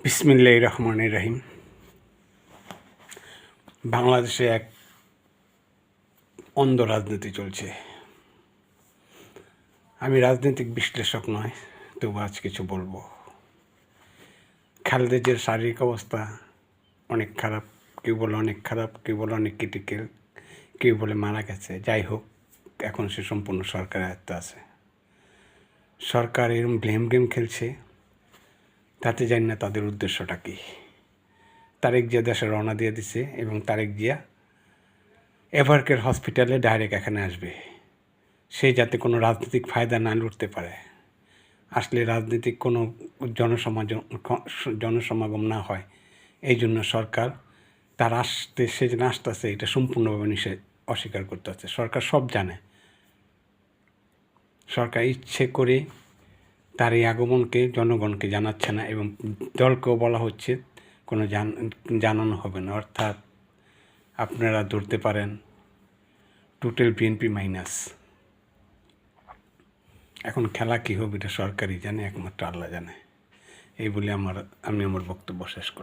বিসমিল্লাহির রহমানির রহিম। বাংলাদেশে এক অন্ধ রাজনীতি চলছে। আমি রাজনৈতিক বিশ্লেষক নয়, তবু আজ কিছু বলবো। খালেদা জিয়ার শারীরিক অবস্থা অনেক খারাপ, কেউ বলে অনেক খারাপ, কেউ বলে অনেক ক্রিটিক্যাল, কেউ বলে মারা গেছে। যাই হোক, এখন সে সম্পূর্ণ সরকারের আয়ত্তে আছে। সরকার এরকম ব্লেম গেম খেলছে, তাতে জানি না তাদের উদ্দেশ্যটা কী। তারেক জিয়া দেশে রওনা দিয়ে দিছে এবং তারেক জিয়া এভারকেয়ার হসপিটালে ডাইরেক্ট এখানে আসবে। সে যাতে কোনো রাজনৈতিক ফায়দা না লুটতে পারে, আসলে রাজনৈতিক কোনো জনসমাগম না হয়, এই জন্য সরকার তার আসতে, সে যে আসতেছে এটা সম্পূর্ণভাবে অস্বীকার করতে হচ্ছে। সরকার সব জানে, সরকার ইচ্ছে করে তার এই আগমনকে জনগণকে জানাচ্ছে না এবং দলকেও বলা হচ্ছে কোনো জানানো হবে না। অর্থাৎ আপনারা ধরতে পারেন টোটাল বিএনপি মাইনাস। এখন খেলা কী হবে এটা সরকারই জানে, একমাত্র আল্লাহ জানে। এই বলে আমি আমার বক্তব্য শেষ করলাম।